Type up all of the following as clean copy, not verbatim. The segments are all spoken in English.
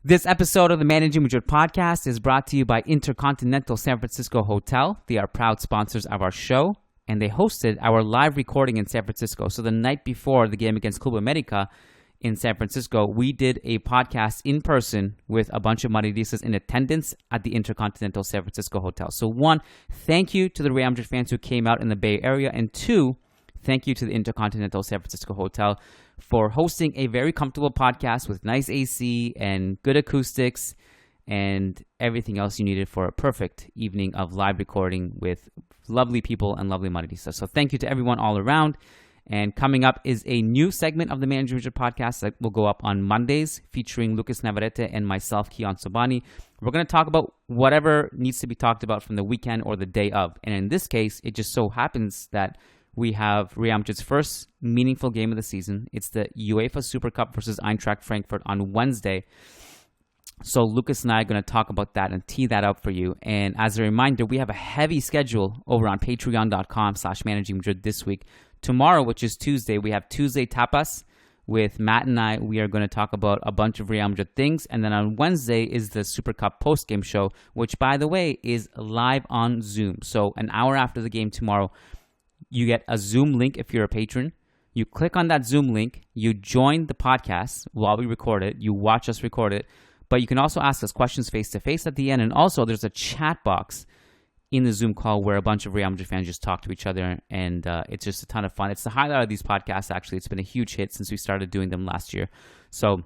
This episode of the Managing Madrid Podcast is brought to you by Intercontinental San Francisco Hotel. They are proud sponsors of our show, and they hosted our live recording in San Francisco. So the night before the game against Club America in San Francisco, we did a podcast in person with a bunch of Madridistas in attendance at the Intercontinental San Francisco Hotel. So one, thank you to the Real Madrid fans who came out in the Bay Area, and two, thank you to the Intercontinental San Francisco Hotel for hosting a very comfortable podcast with nice AC and good acoustics and everything else you needed for a perfect evening of live recording with lovely people and lovely Madridistas. So thank you to everyone all around. And coming up is a new segment of the Managing Madrid Podcast that will go up on Mondays featuring Lucas Navarrete and myself, Kiyan Sobhani. We're going to talk about whatever needs to be talked about from the weekend or the day of. And in this case, it just so happens that we have Real Madrid's first meaningful game of the season. It's the UEFA Super Cup versus Eintracht Frankfurt on Wednesday. So Lucas and I are going to talk about that and tee that up for you. And as a reminder, we have a heavy schedule over on patreon.com/Managing Madrid this week. Tomorrow, which is Tuesday, we have Tuesday Tapas with Matt and I. We are going to talk about a bunch of Real Madrid things. And then on Wednesday is the Super Cup post-game show, which, by the way, is live on Zoom. So an hour after the game tomorrow, you get a Zoom link if you're a patron. You click on that Zoom link. You join the podcast while we record it. You watch us record it. But you can also ask us questions face-to-face at the end. And also, there's a chat box in the Zoom call where a bunch of Real Madrid fans just talk to each other. And it's just a ton of fun. It's the highlight of these podcasts, actually. It's been a huge hit since we started doing them last year. So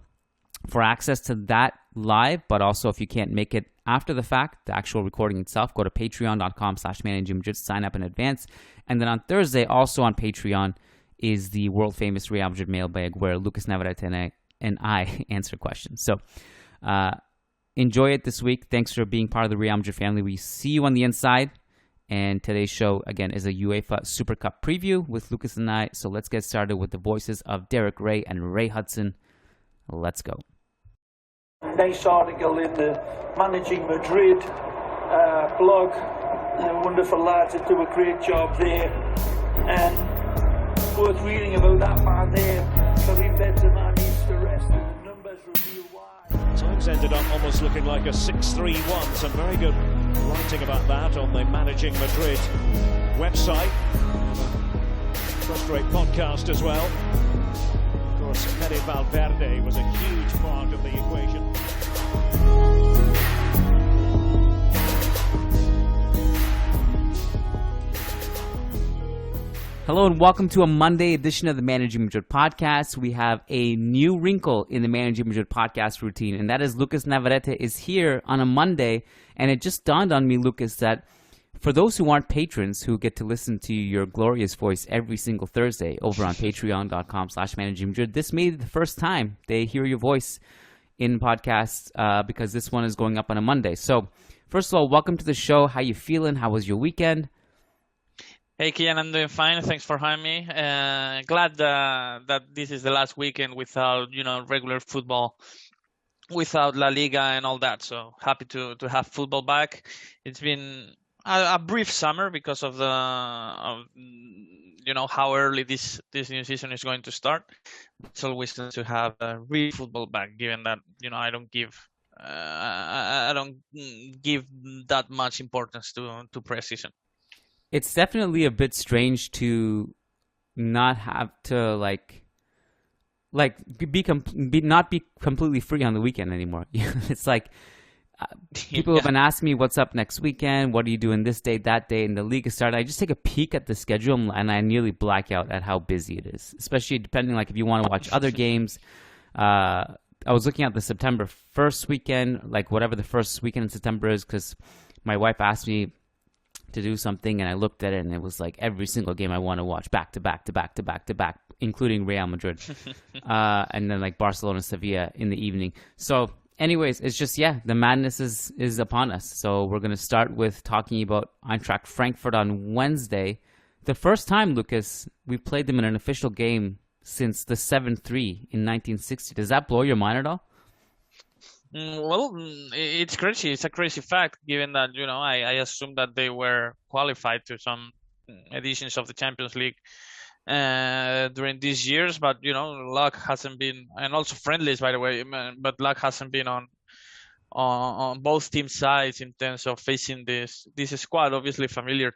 for access to that live, but also if you can't make it after the fact, the actual recording itself, go to patreon.com/Managing Madrid, sign up in advance. And then on Thursday, also on Patreon, is the world-famous Real Madrid mailbag where Lucas Navarrete and I answer questions. So enjoy it this week. Thanks for being part of the Real Madrid family. We see you on the inside. And today's show, again, is a UEFA Super Cup preview with Lucas and I. So let's get started with the voices of Derek Ray and Ray Hudson. Let's go. Nice article in the Managing Madrid blog. Wonderful lads that do a great job there. And worth reading about that man there. Karim Benzema needs to rest, and the numbers reveal why. Times ended up almost looking like a 6-3-1. Some very good writing about that on the Managing Madrid website. First rate podcast as well. Of course, Fede Valverde was a huge part of the equation. Hello and welcome to a Monday edition of the Managing Madrid Podcast. We have a new wrinkle in the Managing Madrid Podcast routine, and that is Lucas Navarrete is here on a Monday. And it just dawned on me, Lucas, that for those who aren't patrons who get to listen to your glorious voice every single Thursday over on patreon.com/Managing Madrid, this may be the first time they hear your voice in podcasts because this one is going up on a Monday. So first of all, welcome to the show. How you feeling? How was your weekend? Hey, Kiyan, I'm doing fine. Thanks for having me. Glad that this is the last weekend without, regular football, without La Liga and all that. So happy to have football back. It's been a brief summer because of how early this new season is going to start. It's always good to have real football back, given that I don't give that much importance to pre-season. It's definitely a bit strange to not have to not be completely free on the weekend anymore. It's like people have been asking me what's up next weekend, what are you doing this day, that day, and the league is started. I just take a peek at the schedule and I nearly black out at how busy it is, especially depending if you want to watch other games. I was looking at the September 1st weekend, whatever the first weekend in September is, because my wife asked me to do something, and I looked at it, and it was like every single game I want to watch back to back to back to back to back, including Real Madrid, and then Barcelona, Sevilla in the evening. So, anyways, it's just the madness is upon us. So we're gonna start with talking about Eintracht Frankfurt on Wednesday. The first time, Lucas, we've played them in an official game since the 7-3 in 1960. Does that blow your mind at all? Well, it's crazy. It's a crazy fact, given that, I assume that they were qualified to some editions of the Champions League during these years, but luck hasn't been, and also friendlies, by the way, but luck hasn't been on on both team sides in terms of facing this squad. Obviously, familiar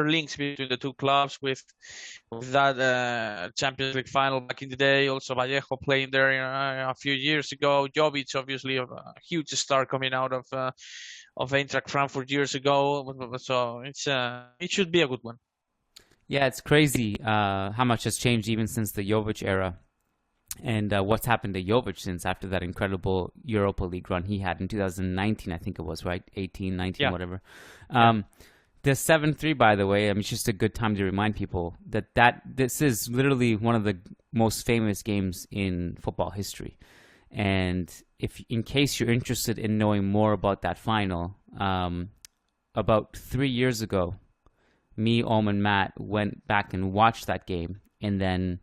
links between the two clubs with that Champions League final back in the day. Also, Vallejo playing there a few years ago. Jovic, obviously, a huge star coming out of Eintracht Frankfurt years ago. So it should be a good one. Yeah, it's crazy how much has changed even since the Jovic era. And what's happened to Jovic since after that incredible Europa League run he had in 2019, I think it was, right? 18, 19, yeah. whatever. The 7-3, by the way, I mean, it's just a good time to remind people that this is literally one of the most famous games in football history. And in case you're interested in knowing more about that final, about 3 years ago, me, Om, and Matt went back and watched that game and then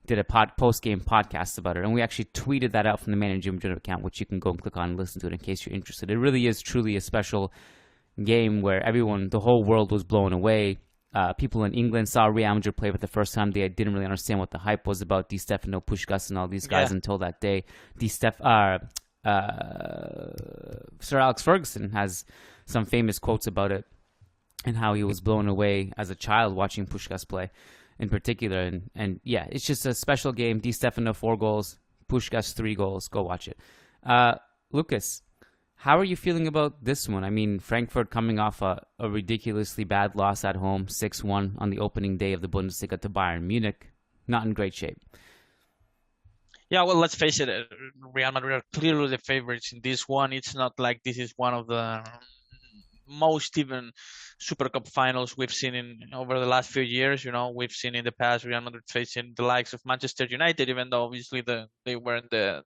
did a post-game podcast about it. And we actually tweeted that out from the Managing Madrid account, which you can go and click on and listen to it in case you're interested. It really is truly a special game where the whole world was blown away. People in England saw Real Madrid play for the first time. They didn't really understand what the hype was about. Di Stefano, Puskás, and all these guys until that day. Sir Alex Ferguson has some famous quotes about it and how he was blown away as a child watching Puskás play in particular. And yeah, it's just a special game. Di Stefano, 4 goals. Puskás, 3 goals. Go watch it. Lucas, how are you feeling about this one? I mean, Frankfurt coming off a ridiculously bad loss at home, 6-1 on the opening day of the Bundesliga to Bayern Munich. Not in great shape. Yeah, well, let's face it. Real Madrid are clearly the favorites in this one. It's not like this is one of the most even Super Cup finals we've seen over the last few years. You know, we've seen in the past Real Madrid facing the likes of Manchester United, even though obviously they weren't the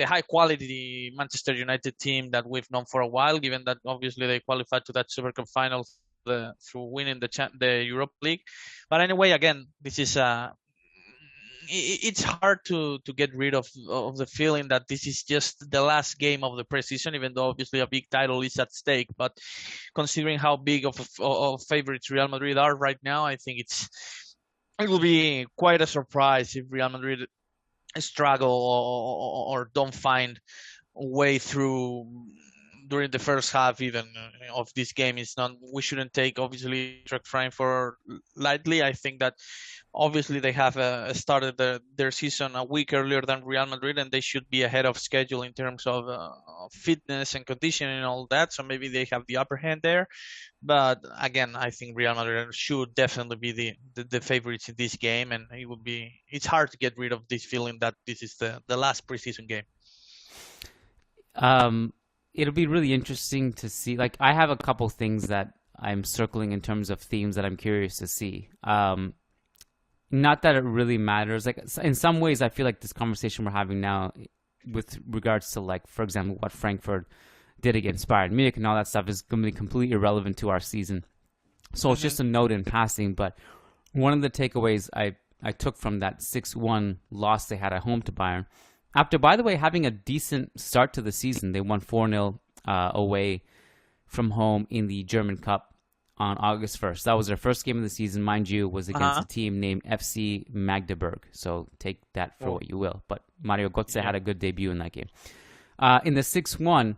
high quality Manchester United team that we've known for a while. Given that obviously they qualified to that Super Cup final through winning the Europa League. But anyway, again, this is it's hard to get rid of the feeling that this is just the last game of the preseason, even though obviously a big title is at stake. But considering how big of favorites Real Madrid are right now, I think it will be quite a surprise if Real Madrid struggle or don't find a way through during the first half even of this game. We shouldn't take obviously Eintracht Frankfurt lightly. I think that obviously they have started their season a week earlier than Real Madrid, and they should be ahead of schedule in terms of fitness and conditioning and all that. So maybe they have the upper hand there. But again, I think Real Madrid should definitely be the favorites in this game, and it's hard to get rid of this feeling that this is the last preseason game. It'll be really interesting to see. Like, I have a couple things that I'm circling in terms of themes that I'm curious to see. Not that it really matters. Like, in some ways, I feel like this conversation we're having now with regards to, like, for example, what Frankfurt did against Bayern Munich and all that stuff is going to be completely irrelevant to our season. So it's just a note in passing. But one of the takeaways I took from that 6-1 loss they had at home to Bayern, after, by the way, having a decent start to the season, they won 4-0 away from home in the German Cup on August 1st. That was their first game of the season, mind you, was against a team named FC Magdeburg. So take that for what you will. But Mario Götze had a good debut in that game. In the 6-1,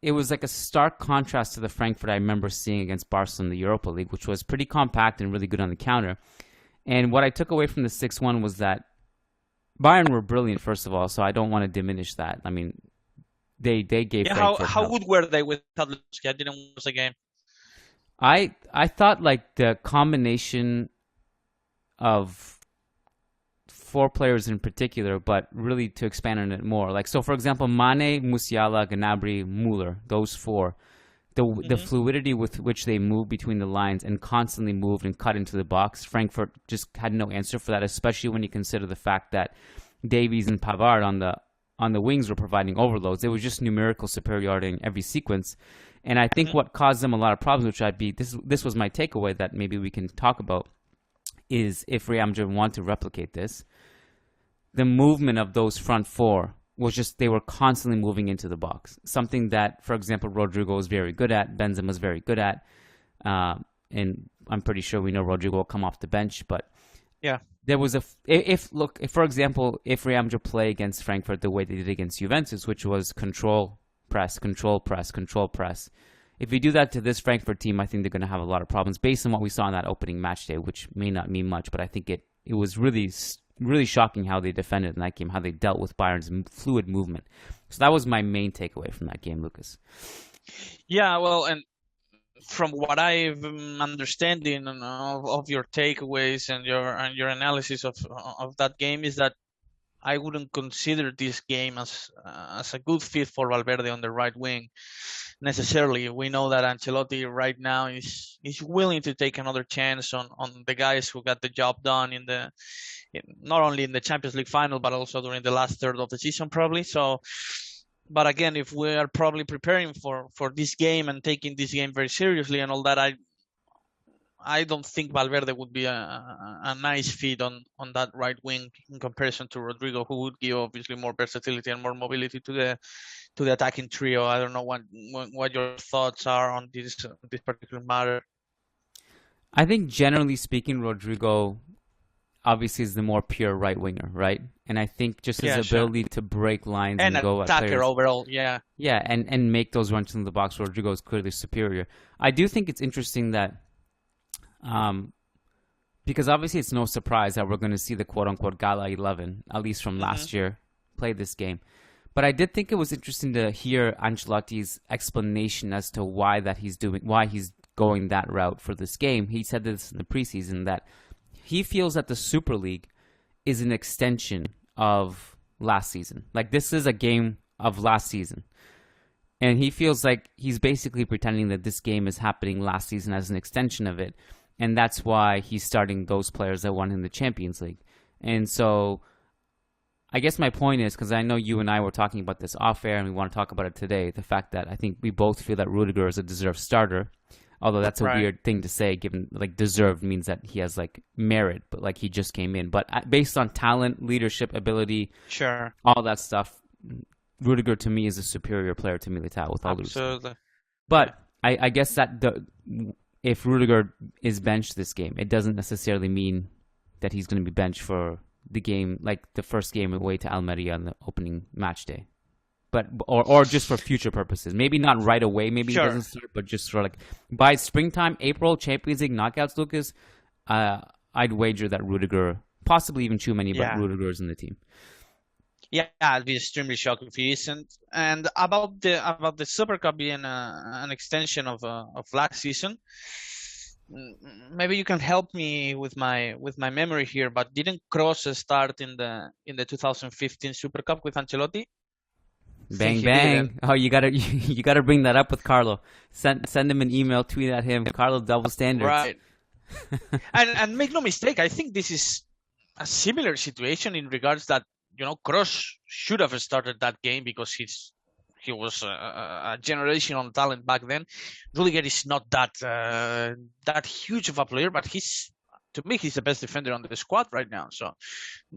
it was like a stark contrast to the Frankfurt I remember seeing against Barcelona in the Europa League, which was pretty compact and really good on the counter. And what I took away from the 6-1 was that Bayern were brilliant, first of all, so I don't want to diminish that. I mean, they gave Frankfurt how help. good were they with Lewandowski? I didn't watch the game. I thought, like, the combination of 4 players in particular, but really to expand on it more. Like, so, for example, Mane, Musiala, Gnabry, Müller, those 4. The fluidity with which they moved between the lines and constantly moved and cut into the box, Frankfurt just had no answer for that, especially when you consider the fact that Davies and Pavard on the wings were providing overloads. It was just numerical superiority in every sequence. And I think what caused them a lot of problems, which this was my takeaway that maybe we can talk about, is if Real Madrid want to replicate this, the movement of those front 4 was just, they were constantly moving into the box. Something that, for example, Rodrigo was very good at, Benzema was very good at. And I'm pretty sure we know Rodrigo will come off the bench. But Yeah. There was if for example, if Real Madrid play against Frankfurt the way they did against Juventus, which was control, press, control, press, control, press. If you do that to this Frankfurt team, I think they're going to have a lot of problems based on what we saw in that opening match day, which may not mean much, but I think it was really shocking how they defended in that game, how they dealt with Bayern's fluid movement. So that was my main takeaway from that game, Lucas. Yeah, well, and from what I'm understanding of your takeaways and your analysis of that game is that I wouldn't consider this game as a good fit for Valverde on the right wing necessarily. We know that Ancelotti right now is willing to take another chance on the guys who got the job done not only in the Champions League final but also during the last third of the season probably. So, but again, if we are probably preparing for this game and taking this game very seriously and all that, I don't think Valverde would be a nice fit on that right wing in comparison to Rodrigo, who would give obviously more versatility and more mobility to the attacking trio. I don't know what your thoughts are on this particular matter. I think generally speaking, Rodrigo obviously is the more pure right winger, right? And I think just his ability to break lines and go at attacker players, overall, yeah, and make those runs in the box, Rodrigo is clearly superior. I do think it's interesting that. Because obviously it's no surprise that we're going to see the quote-unquote Gala 11, at least from last year, play this game. But I did think it was interesting to hear Ancelotti's explanation as to why he's going that route for this game. He said this in the preseason, that he feels that the Super League is an extension of last season. Like, this is a game of last season. And he feels like he's basically pretending that this game is happening last season as an extension of it. And that's why he's starting those players that won in the Champions League. And so I guess my point is, because I know you and I were talking about this off air and we want to talk about it today, the fact that I think we both feel that Rudiger is a deserved starter. Although that's a weird thing to say, given like deserved means that he has like merit, but like he just came in. But based on talent, leadership, ability, all that stuff, Rudiger to me is a superior player to Militao with all due respect. But I guess that if Rudiger is benched this game, it doesn't necessarily mean that he's going to be benched for the game, like the first game away to Almeria on the opening match day. But or just for future purposes. Maybe not right away, maybe he doesn't start, but just for like by springtime, April, Champions League knockouts, Lucas, I'd wager that Rudiger, possibly even Tchouaméni, but Rudiger is in the team. Yeah, I'd be extremely shocked if he isn't. And about the Super Cup being an extension of last season, maybe you can help me with my memory here. But didn't Kroos start in the 2015 Super Cup with Ancelotti? Bang bang! Oh, you gotta bring that up with Carlo. Send him an email, tweet at him. Carlo double standards. Right. and make no mistake, I think this is a similar situation in regards that, you know, Kroos should have started that game because he was a generational talent back then. Rudiger is not that huge of a player, but to me he's the best defender on the squad right now. So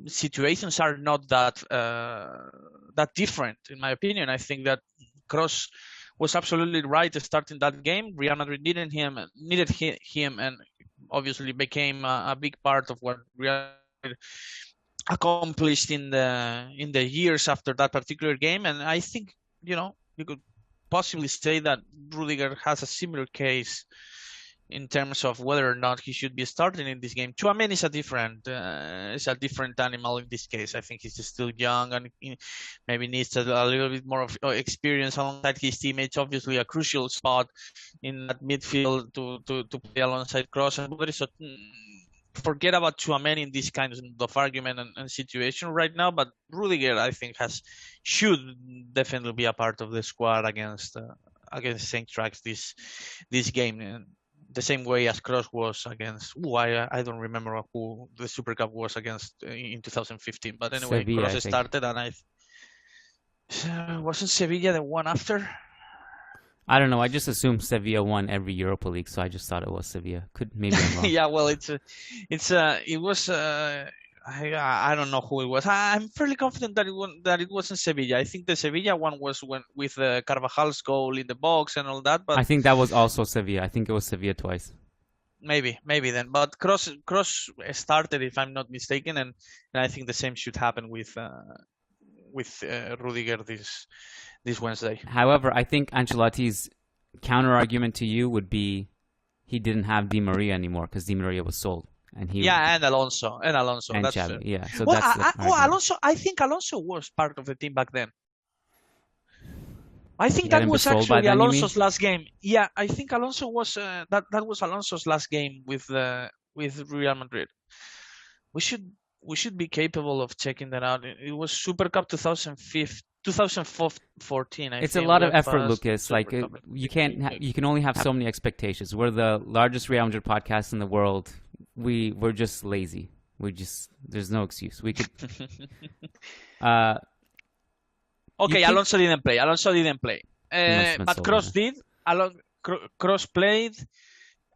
situations are not that different, in my opinion. I think that Kroos was absolutely right starting that game. Real Madrid needed him, and obviously became a big part of what Real Madrid accomplished in the years after that particular game. And I think, you know, you could possibly say that Rudiger has a similar case in terms of whether or not he should be starting in this game. Tchouaméni is a different animal in this case. I think he's still young and maybe needs a little bit more of experience alongside his teammates. Obviously, a crucial spot in that midfield to play alongside Kroos and Modric. So forget about Tchouaméni in this kind of argument and situation right now. But Rudiger, I think, should definitely be a part of the squad against Eintracht this game. And the same way as Kroos was against. I don't remember who the Super Cup was against in 2015. But anyway, Sevilla, Kroos started, and wasn't Sevilla the one after? I don't know. I just assumed Sevilla won every Europa League, so I just thought it was Sevilla. Maybe I'm wrong. Yeah, well, it was. I don't know who it was. I'm fairly confident that it wasn't Sevilla. I think the Sevilla one was with Carvajal's goal in the box and all that. But I think that was also Sevilla. I think it was Sevilla twice. Maybe then. But Cross started, if I'm not mistaken, and I think the same should happen with Rudiger this Wednesday. However, I think Ancelotti's counter argument to you would be he didn't have Di Maria anymore because Di Maria was sold, and and Alonso, and that's Xavi. Yeah, so well, that's Alonso. I think Alonso was part of the team back then. I think He that hadn't was been sold by actually then, you mean? Alonso's last game. Yeah, I think Alonso was that was Alonso's last game with Real Madrid. We should be capable of checking that out. It was Super Cup 2014. It's a lot of effort, Lucas. Like you can only have so many expectations. We're the largest Real Madrid podcast in the world. We're just lazy. There's no excuse. We could. Okay, Alonso didn't play. But Kroos did. Kroos played,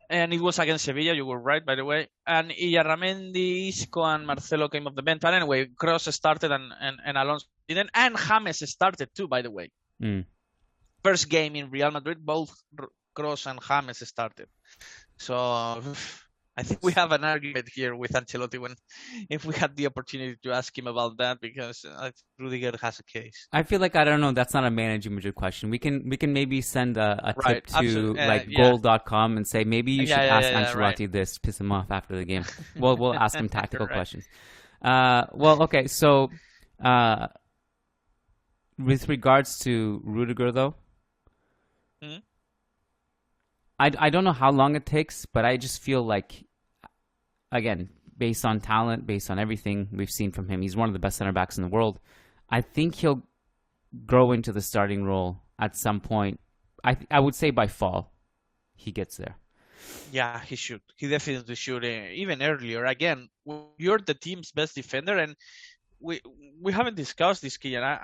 and it was against Sevilla. You were right, by the way. And Illarramendi, Isco, and Marcelo came off the bench. But anyway, Kroos started and Alonso didn't. And James started too, by the way. First game in Real Madrid, both Kroos and James started. So I think we have an argument here with Ancelotti if we had the opportunity to ask him about that, because Rudiger has a case. I feel like, I don't know, that's not a Managing Madrid question. We can maybe send a tip to goal.com and say maybe you should ask Ancelotti this, piss him off after the game. We'll ask him tactical questions. Okay, so with regards to Rudiger though, I don't know how long it takes, but I just feel like, again, based on talent, based on everything we've seen from him, he's one of the best center backs in the world. I think he'll grow into the starting role at some point. I would say by fall, he gets there. Yeah, he should. He definitely should. Even earlier. Again, you're the team's best defender, and we haven't discussed this, Kiyan.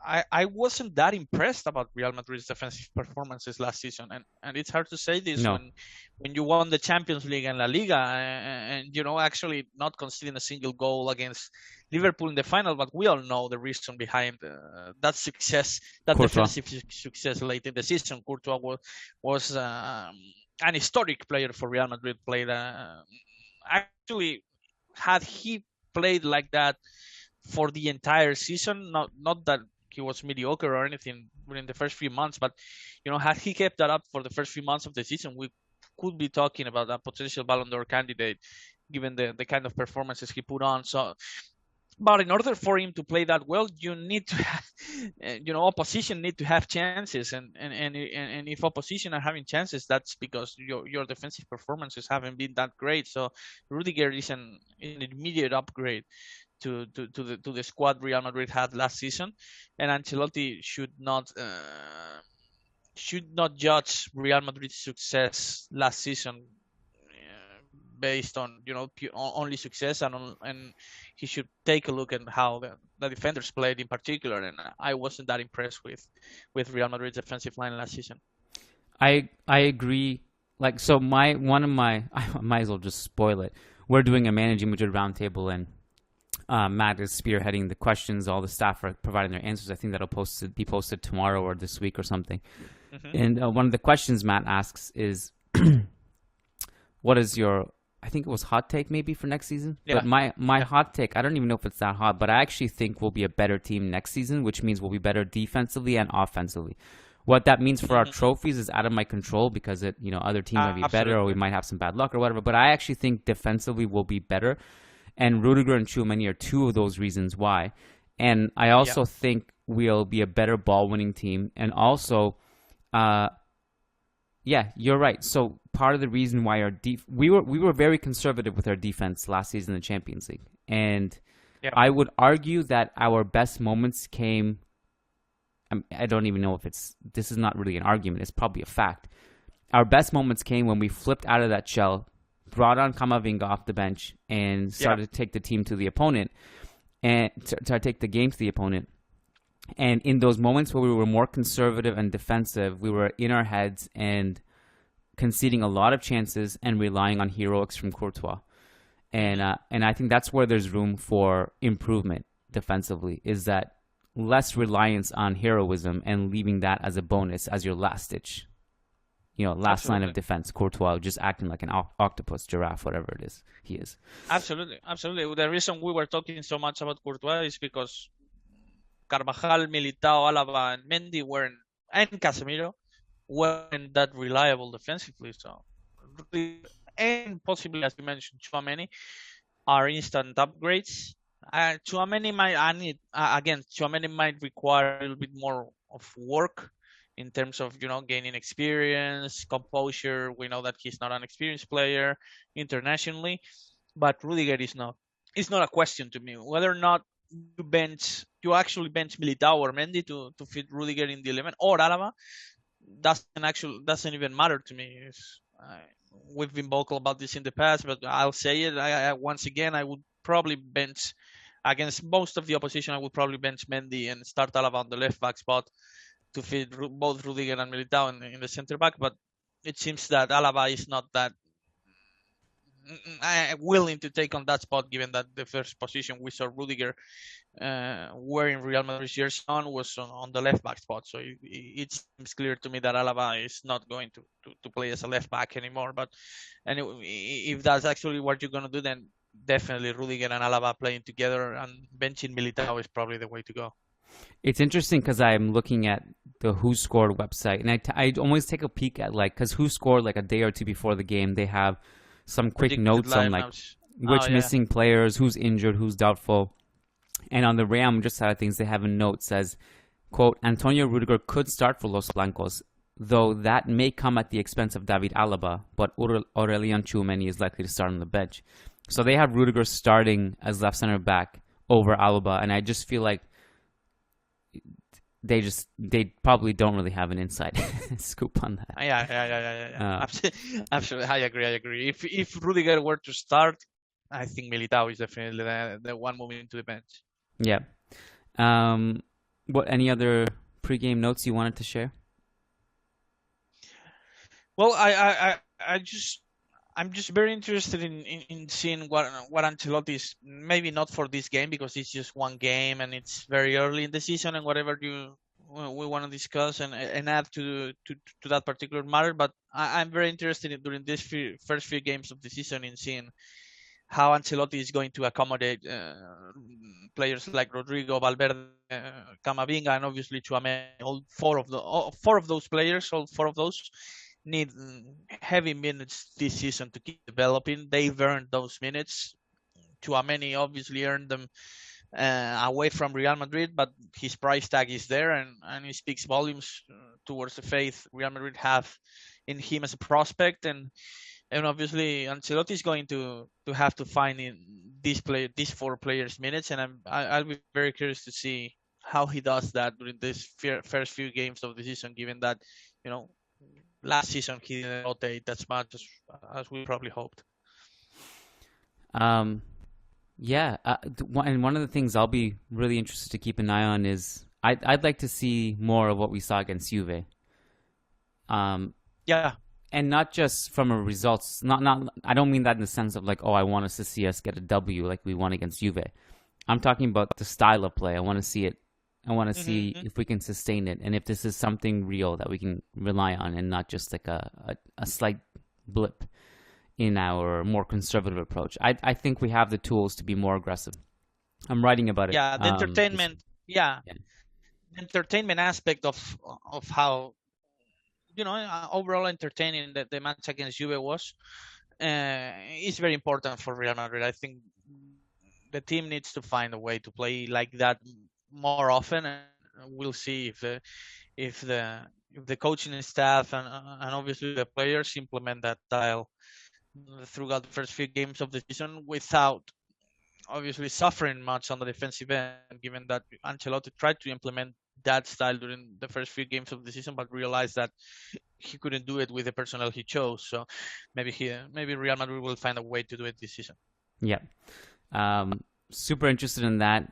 I wasn't that impressed about Real Madrid's defensive performances last season, and it's hard to say this when you won the Champions League and La Liga, and actually not conceding a single goal against Liverpool in the final. But we all know the reason behind that success, that defensive success late in the season. Courtois was an historic player for Real Madrid. Actually, had he played like that for the entire season, not that he was mediocre or anything within the first few months, but had he kept that up for the first few months of the season, we could be talking about a potential Ballon d'Or candidate, given the kind of performances he put on. So, but in order for him to play that well, you need to have, opposition need to have chances, and if opposition are having chances, that's because your defensive performances haven't been that great. So Rudiger is an immediate upgrade to the squad Real Madrid had last season, and Ancelotti should not judge Real Madrid's success last season based on only success, and he should take a look at how the defenders played in particular. And I wasn't that impressed with Real Madrid's defensive line last season. I agree. Like, so I might as well just spoil it. We're doing a Managing Madrid roundtable, and Matt is spearheading the questions. All the staff are providing their answers. I think that'll be posted tomorrow or this week or something. And one of the questions Matt asks is, what is your, I think it was hot take maybe for next season? Yeah. But my hot take, I don't even know if it's that hot, but I actually think we'll be a better team next season, which means we'll be better defensively and offensively. What that means for our trophies is out of my control, because other teams might be better, or we might have some bad luck or whatever. But I actually think defensively we'll be better. And Rudiger and Tchouaméni are two of those reasons why. And I also think we'll be a better ball-winning team. And also, you're right. So part of the reason why we were very conservative with our defense last season in the Champions League. And I would argue that our best moments came, I don't even know if this is not really an argument. It's probably a fact. Our best moments came when we flipped out of that shell, brought on Camavinga off the bench, and started to take the team to the opponent, and to take the game to the opponent. And in those moments where we were more conservative and defensive, we were in our heads and conceding a lot of chances and relying on heroics from Courtois. And I think that's where there's room for improvement defensively, is that less reliance on heroism and leaving that as a bonus, as your last ditch. last line of Absolutely. defense. Courtois just acting like an octopus, giraffe, whatever it is he is. Absolutely. The reason we were talking so much about Courtois is because Carvajal, Militao, Alaba, and Mendy and Casemiro weren't that reliable defensively. So, and possibly, as you mentioned, Tchouaméni are instant upgrades. Tchouaméni might require a little bit more of work in terms of gaining experience, composure. We know that he's not an experienced player internationally, but Rudiger is not. It's not a question to me whether or not you actually bench Militao or Mendy to fit Rudiger in the 11 or Alaba. Doesn't even matter to me. We've been vocal about this in the past, but I'll say it once again. I would probably bench against most of the opposition. I would probably bench Mendy and start Alaba on the left back spot to fit both Rudiger and Militao in the center back. But it seems that Alaba is not that willing to take on that spot, given that the first position we saw Rudiger wearing Real Madrid's jersey on was on the left back spot. So it seems clear to me that Alaba is not going to play as a left back anymore. But anyway, if that's actually what you're going to do, then definitely Rudiger and Alaba playing together and benching Militao is probably the way to go. It's interesting because I'm looking at the Who Scored website, and I always take a peek at because Who Scored a day or two before the game, they have some quick notes on which missing players, who's injured, who's doubtful. And on the Real Madrid side of things, they have a note says, quote, Antonio Rudiger could start for Los Blancos, though that may come at the expense of David Alaba, but Aurelian Tchouaméni is likely to start on the bench. So they have Rudiger starting as left center back over Alaba, and I just feel like they probably don't really have an inside scoop on that. Yeah. Absolutely. I agree. If Rudiger were to start, I think Militao is definitely the one moving to the bench. Yeah. Any other pregame notes you wanted to share? Well, I'm just very interested in seeing what Ancelotti is, maybe not for this game because it's just one game and it's very early in the season and whatever we want to discuss and add to that particular matter. But I'm very interested during this first few games of the season in seeing how Ancelotti is going to accommodate players like Rodrigo, Valverde, Camavinga, and obviously Tchouaméni. All four of those players need heavy minutes this season to keep developing. They've earned those minutes. Tchouaméni obviously earned them away from Real Madrid, but his price tag is there, and he speaks volumes towards the faith Real Madrid have in him as a prospect. And obviously Ancelotti is going to have to find in these four players minutes, and I'll be very curious to see how he does that during this first few games of the season, given that last season he didn't rotate as much as we probably hoped. And one of the things I'll be really interested to keep an eye on is I'd like to see more of what we saw against Juve. And not just from a results. I don't mean that in the sense of I want us to see us get a W like we won against Juve. I'm talking about the style of play. I want to see it. I want to see if we can sustain it and if this is something real that we can rely on and not just a slight blip in our more conservative approach. I think we have the tools to be more aggressive. I'm writing about it. Yeah, the entertainment. The entertainment aspect of how overall entertaining that the match against Juve was is very important for Real Madrid. I think the team needs to find a way to play like that more often, and we'll see if the coaching staff and obviously the players implement that style throughout the first few games of the season without obviously suffering much on the defensive end, given that Ancelotti tried to implement that style during the first few games of the season, but realized that he couldn't do it with the personnel he chose. So maybe Real Madrid will find a way to do it this season. Yeah. Super interested in that.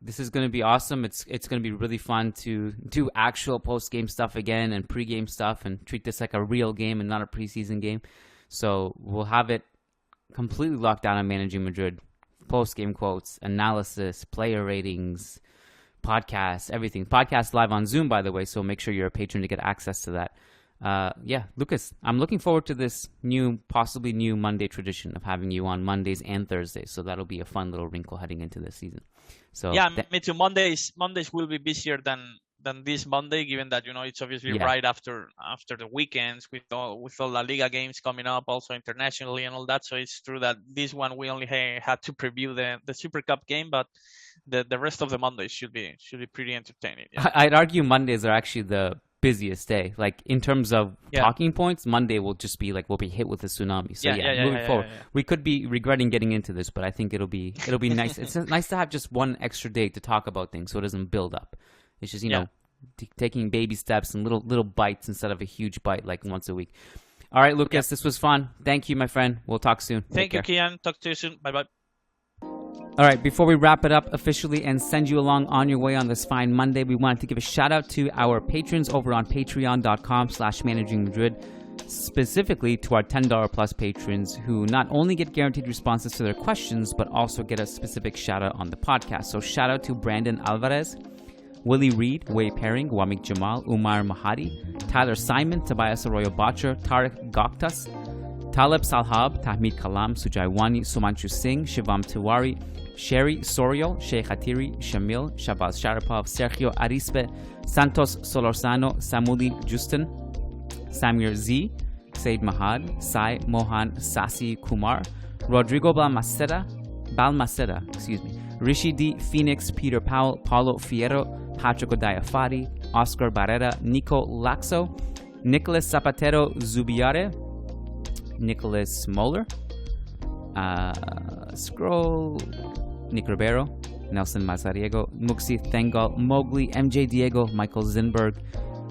This is going to be awesome. It's going to be really fun to do actual post-game stuff again and pre-game stuff and treat this like a real game and not a preseason game. So we'll have it completely locked down on Managing Madrid. Post-game quotes, analysis, player ratings, podcasts, everything. Podcast live on Zoom, by the way, so make sure you're a patron to get access to that. yeah, Lucas, I'm looking forward to this possibly new Monday tradition of having you on Mondays and Thursdays. So that'll be a fun little wrinkle heading into this season. So yeah, me too. Mondays will be busier than this Monday, given that it's obviously right after the weekends with all La Liga games coming up, also internationally and all that. So it's true that this one we only had to preview the Super Cup game, but the rest of the Mondays should be pretty entertaining. Yeah. I'd argue Mondays are actually the busiest day. Like in terms of talking points, Monday will just be like we'll be hit with a tsunami. So moving forward, we could be regretting getting into this, but I think it'll be nice. It's nice to have just one extra day to talk about things, so it doesn't build up. It's just taking baby steps and little bites instead of a huge bite like once a week. All right, Lucas, this was fun. Thank you, my friend. We'll talk soon. Thank you, Kiyan. Talk to you soon. Bye bye. All right, before we wrap it up officially and send you along on your way on this fine Monday, we wanted to give a shout out to our patrons over on patreon.com/Managing Madrid, specifically to our $10 plus patrons who not only get guaranteed responses to their questions, but also get a specific shout out on the podcast. So shout out to Brandon Alvarez, Willie Reed, Wei Pairing, Wamik Jamal, Umar Mahadi, Tyler Simon, Tobias Arroyo Botcher, Tariq Goktas, Talib Salhab, Tahmid Kalam, Sujai Wani, Sumanchu Singh, Shivam Tiwari, Sherry Soriol, Sheikh Hatiri, Shamil, Shabaz Sharapov, Sergio Arispe, Santos Solorzano, Samuli Justin, Samir Z, Said Mahad, Sai Mohan Sasi Kumar, Rodrigo Balmaceda, Rishi D, Phoenix, Peter Powell, Paulo Fierro, Patrick Odayafari, Oscar Barrera, Nico Laxo, Nicholas Zapatero Zubiare, Nicholas Moller, Scroll, Nick Ribeiro, Nelson Mazariego, Muxi Thengal, Mowgli, MJ Diego, Michael Zinberg,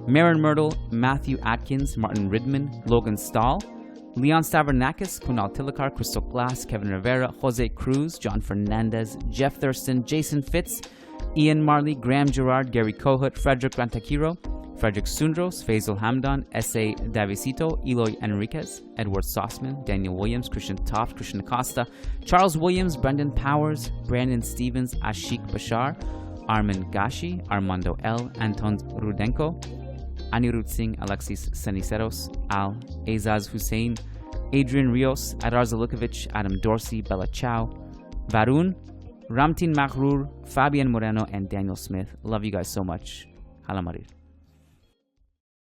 Marin Myrtle, Matthew Atkins, Martin Ridman, Logan Stahl, Leon Stavronakis, Kunal Tilakar, Crystal Glass, Kevin Rivera, Jose Cruz, John Fernandez, Jeff Thurston, Jason Fitz, Ian Marley, Graham Gerard, Gary Kohut, Frederick Rantakiro, Frederick Sundros, Faisal Hamdan, S.A. Davisito, Eloy Enriquez, Edward Sossman, Daniel Williams, Christian Toft, Christian Acosta, Charles Williams, Brendan Powers, Brandon Stevens, Ashik Bashar, Armin Gashi, Armando L, Anton Rudenko, Anirudh Singh, Alexis Ceniceros, Al, Azaz Hussein, Adrian Rios, Adar Zalukovic, Adam Dorsey, Bella Chow, Varun, Ramtin Mahrur, Fabian Moreno, and Daniel Smith. Love you guys so much. Hala Madrid.